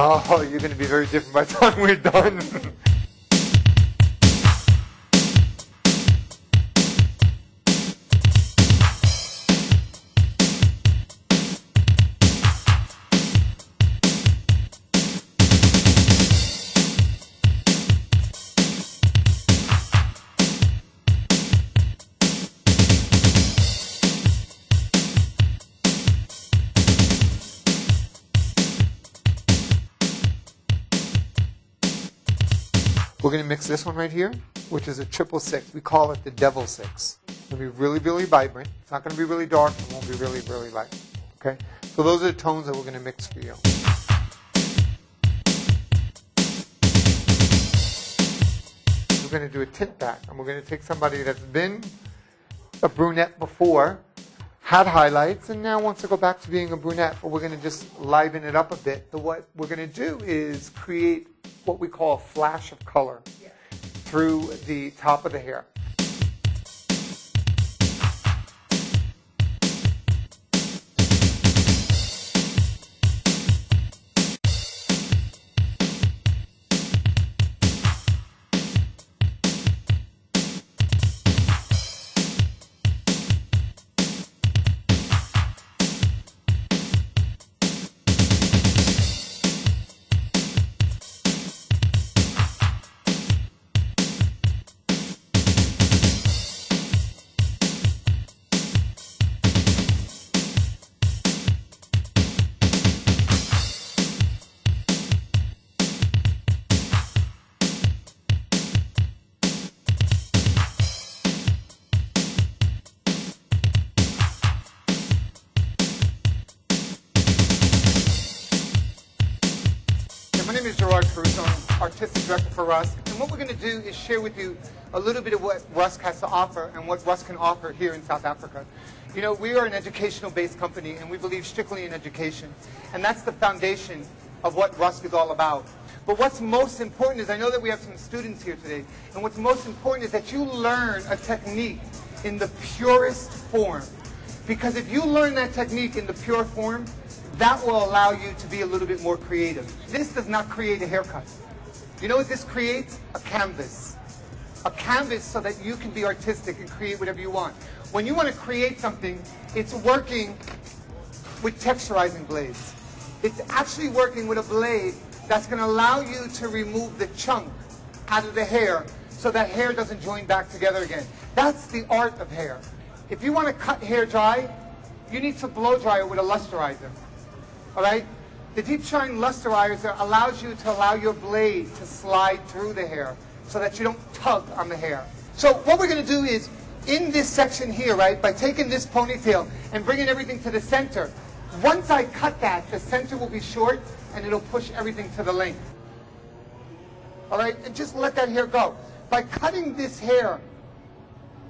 Oh, you're going to be very different by the time we're done. We're going to mix this one right here, which is a 666. We call it the Devil 6. It's going to be really, really vibrant. It's not going to be really dark. It won't be really, really light. Okay? So those are the tones that we're going to mix for you. We're going to do a tint back. And we're going to take somebody that's been a brunette before, had highlights, and now wants to go back to being a brunette. But we're going to just liven it up a bit. So what we're going to do is create what we call a flash of color through the top of the hair. My name is Gerard Caruso. I'm Artistic Director for Rusk. And what we're going to do is share with you a little bit of what Rusk has to offer and what Rusk can offer here in South Africa. You know, we are an educational-based company, and we believe strictly in education. And that's the foundation of what Rusk is all about. But what's most important is, I know that we have some students here today, and what's most important is that you learn a technique in the purest form. Because if you learn that technique in the pure form, that will allow you to be a little bit more creative. This does not create a haircut. You know what this creates? A canvas. A canvas so that you can be artistic and create whatever you want. When you want to create something, it's working with texturizing blades. It's actually working with a blade that's going to allow you to remove the chunk out of the hair so that hair doesn't join back together again. That's the art of hair. If you want to cut hair dry, you need to blow dry it with a lusterizer. All right? The Deepshine lusterizer allows you to allow your blade to slide through the hair so that you don't tug on the hair. So what we're going to do is, in this section here, right, by taking this ponytail and bringing everything to the center, once I cut that, the center will be short and it'll push everything to the length. All right? And just let that hair go. By cutting this hair,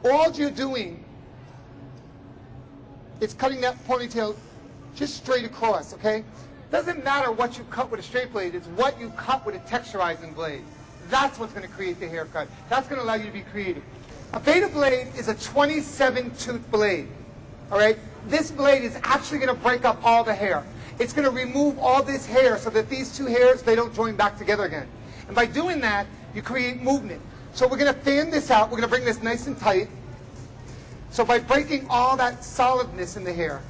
all you're doing is cutting that ponytail just straight across, okay? Doesn't matter what you cut with a straight blade, it's what you cut with a texturizing blade. That's what's going to create the haircut. That's going to allow you to be creative. A beta blade is a 27-tooth blade, all right? This blade is actually going to break up all the hair. It's going to remove all this hair so that these two hairs, they don't join back together again. And by doing that, you create movement. So we're going to fan this out. We're going to bring this nice and tight. So by breaking all that solidness in the hair,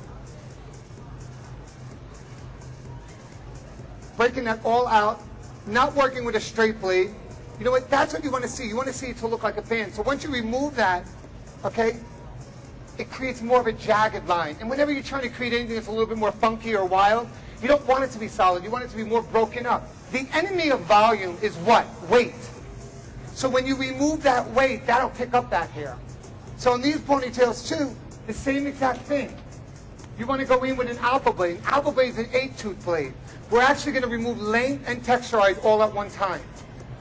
breaking that all out, not working with a straight blade. You know what? That's what you want to see. You want to see it to look like a fan. So once you remove that, okay, it creates more of a jagged line. And whenever you're trying to create anything that's a little bit more funky or wild, you don't want it to be solid. You want it to be more broken up. The enemy of volume is what? Weight. So when you remove that weight, that'll pick up that hair. So in these ponytails too, the same exact thing. You want to go in with an alpha blade. An alpha blade is an 8-tooth blade. We're actually going to remove length and texturize all at one time.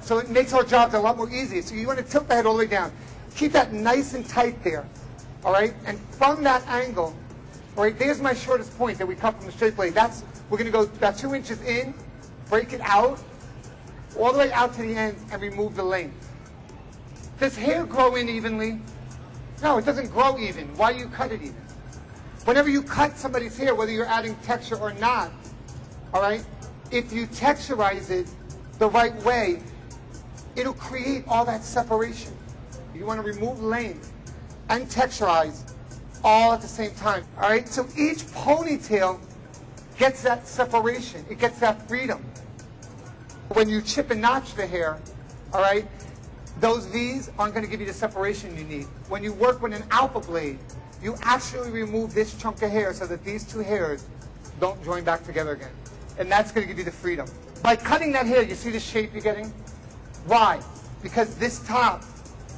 So it makes our jobs a lot more easy. So you want to tilt the head all the way down. Keep that nice and tight there. All right? And from that angle, all right, there's my shortest point that we cut from the straight blade. We're going to go about 2 inches in, break it out, all the way out to the ends, and remove the length. Does hair grow in evenly? No, it doesn't grow even. Why do you cut it even? Whenever you cut somebody's hair, whether you're adding texture or not, all right, if you texturize it the right way, it'll create all that separation. You want to remove length and texturize all at the same time. All right, so each ponytail gets that separation. It gets that freedom. When you chip and notch the hair, all right, those V's aren't going to give you the separation you need. When you work with an alpha blade, you actually remove this chunk of hair so that these two hairs don't join back together again. And that's going to give you the freedom. By cutting that hair, you see the shape you're getting? Why? Because this top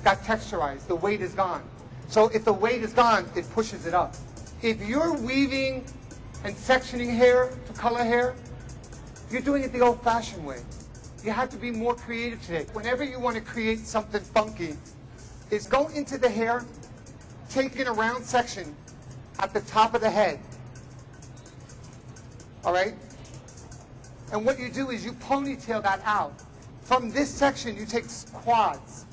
got texturized. The weight is gone. So if the weight is gone, it pushes it up. If you're weaving and sectioning hair to color hair, you're doing it the old-fashioned way. You have to be more creative today. Whenever you want to create something funky, is go into the hair, take in a round section at the top of the head. All right? And what you do is you ponytail that out. From this section, you take quads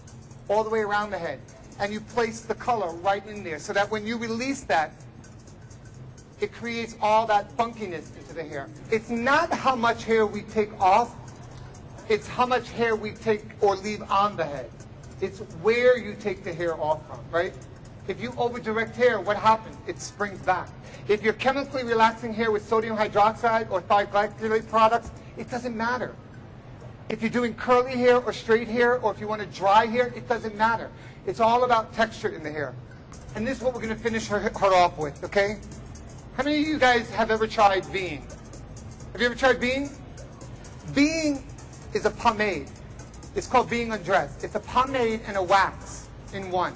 all the way around the head, and you place the color right in there so that when you release that, it creates all that funkiness into the hair. It's not how much hair we take off, it's how much hair we take or leave on the head. It's where you take the hair off from, right? If you over-direct hair, what happens? It springs back. If you're chemically relaxing hair with sodium hydroxide or thiglycolate products, it doesn't matter. If you're doing curly hair or straight hair, or if you want to dry hair, it doesn't matter. It's all about texture in the hair. And this is what we're going to finish her off with, okay? How many of you guys have ever tried Being? Have you ever tried Being? Being is a pomade. It's called Being Undressed. It's a pomade and a wax in one.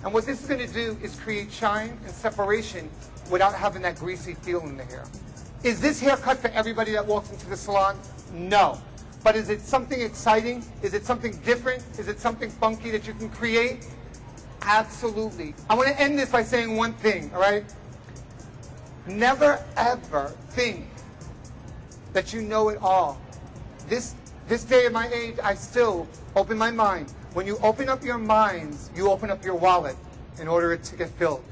And what this is going to do is create shine and separation without having that greasy feel in the hair. Is this haircut for everybody that walks into the salon? No. But is it something exciting? Is it something different? Is it something funky that you can create? Absolutely. I want to end this by saying one thing, all right? Never, ever think that you know it all. This day of my age, I still open my mind. When you open up your minds, you open up your wallet in order to get filled.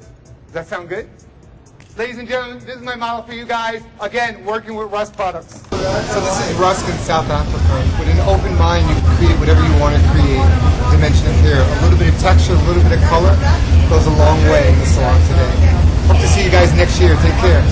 Does that sound good? Ladies and gentlemen, this is my model for you guys. Again, working with Rusk products. So this is Rusk in South Africa. With an open mind, you can create whatever you want to create. Dimension of hair, a little bit of texture, a little bit of color goes a long way in the salon today. Hope to see you guys next year. Take care.